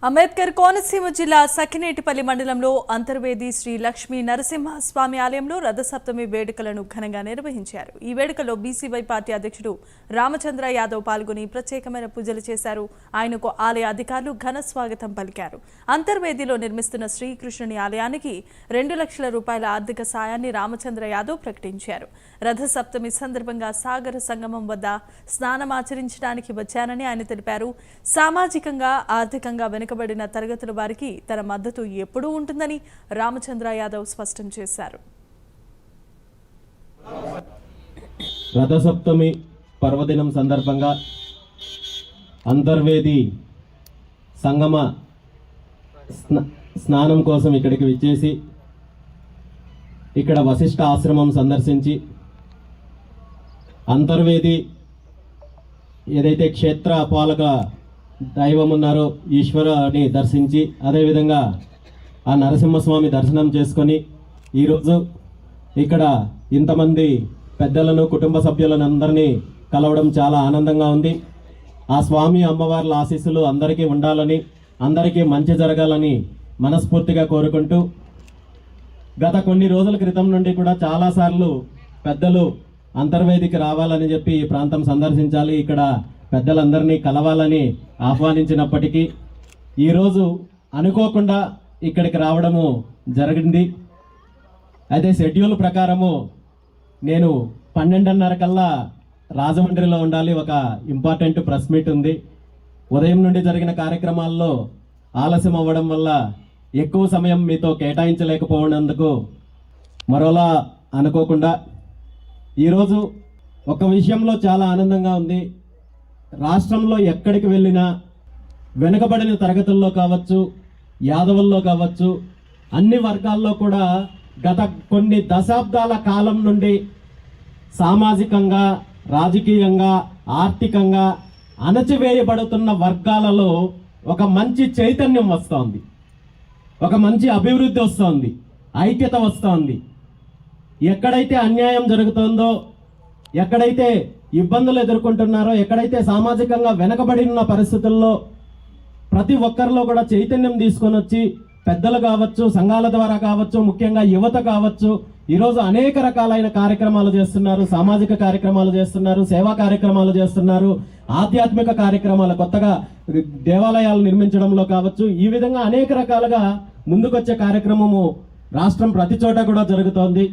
అంబేద్కర్ కోనసీమ జిల్లా సఖినేటిపల్లి మండలంలో అంతర్వేది శ్రీ లక్ష్మీ నరసింహ స్వామి ఆలయంలో రథసప్తమి వేడుకలను ఘనంగా నిర్వహించారు. ఈ వేడుకలో బీసీవై పార్టీ అధ్యక్షుడు రామచంద్ర యాదవ్ పాల్గొని ప్రత్యేకమైన పూజలు చేశారు. ఆయనకు ఆలయ అధికారులు ఘన స్వాగతం పలికారు. అంతర్వేదిలో నిర్మిస్తున్న శ్రీకృష్ణుని ఆలయానికి 2 లక్షల రూపాయల ఆర్థిక సాయాన్ని రామచంద్ర యాదవ్ ప్రకటించారు. రథసప్తమి సందర్భంగా సాగర సంగమం వద్ద స్నానమాచరించడానికి వచ్చానని ఆయన తెలిపారు. సామాజికంగా ఆర్థికంగా వెనుకబడిన తరగతుల వారికి తన మద్దతు ఎప్పుడూ ఉంటుందని రామచంద్ర యాదవ్ స్పష్టం చేశారు. రథసప్తమి పర్వదినం సందర్భంగా అంతర్వేది సంగమ స్నానం కోసం ఇక్కడికి విచ్చేసి ఇక్కడ వశిష్ఠ ఆశ్రమం సందర్శించి అంతర్వేది ఏదైతే క్షేత్ర పాలక దైవం ఉన్నారో ఈశ్వరుని దర్శించి అదేవిధంగా ఆ నరసింహస్వామి దర్శనం చేసుకొని ఈరోజు ఇక్కడ ఇంతమంది పెద్దలను కుటుంబ సభ్యులను అందరినీ కలవడం చాలా ఆనందంగా ఉంది. ఆ స్వామి అమ్మవార్ల ఆశీస్సులు అందరికీ ఉండాలని, అందరికీ మంచి జరగాలని మనస్ఫూర్తిగా కోరుకుంటూ గత కొన్ని రోజుల క్రితం నుండి కూడా చాలాసార్లు పెద్దలు అంతర్వేదికి రావాలని చెప్పి ఈ ప్రాంతం సందర్శించాలి, ఇక్కడ పెద్దలందరినీ కలవాలని ఆహ్వానించినప్పటికీ ఈరోజు అనుకోకుండా ఇక్కడికి రావడము జరిగింది. అయితే షెడ్యూల్ ప్రకారము నేను 12:30 కల్లా రాజమండ్రిలో ఉండాలి. ఒక ఇంపార్టెంట్ ప్రెస్ మీట్ ఉంది. ఉదయం నుండి జరిగిన కార్యక్రమాల్లో ఆలస్యం అవ్వడం వల్ల ఎక్కువ సమయం మీతో కేటాయించలేకపోయినందుకు మరోలా అనుకోకుండా ఈరోజు ఒక విషయంలో చాలా ఆనందంగా ఉంది. రాష్ట్రంలో ఎక్కడికి వెళ్ళినా వెనుకబడిన తరగతుల్లో కావచ్చు, యాదవుల్లో కావచ్చు, అన్ని వర్గాల్లో కూడా గత కొన్ని దశాబ్దాల కాలం నుండి సామాజికంగా, రాజకీయంగా, ఆర్థికంగా అణచివేయబడుతున్న వర్గాలలో ఒక మంచి చైతన్యం వస్తోంది, ఒక మంచి అభివృద్ధి వస్తోంది, ఐక్యత వస్తోంది. ఎక్కడైతే అన్యాయం జరుగుతోందో, ఎక్కడైతే ఇబ్బందులు ఎదుర్కొంటున్నారో, ఎక్కడైతే సామాజికంగా వెనకబడి ఉన్న పరిస్థితుల్లో ప్రతి ఒక్కరిలో కూడా చైతన్యం తీసుకొని వచ్చి పెద్దలు కావచ్చు, సంఘాల ద్వారా కావచ్చు, ముఖ్యంగా యువత కావచ్చు, ఈరోజు అనేక రకాలైన కార్యక్రమాలు చేస్తున్నారు. సామాజిక కార్యక్రమాలు చేస్తున్నారు, సేవా కార్యక్రమాలు చేస్తున్నారు, ఆధ్యాత్మిక కార్యక్రమాలు, కొత్తగా దేవాలయాలు నిర్మించడంలో కావచ్చు, ఈ విధంగా అనేక రకాలుగా ముందుకొచ్చే కార్యక్రమము రాష్ట్రం ప్రతి చోట కూడా జరుగుతోంది.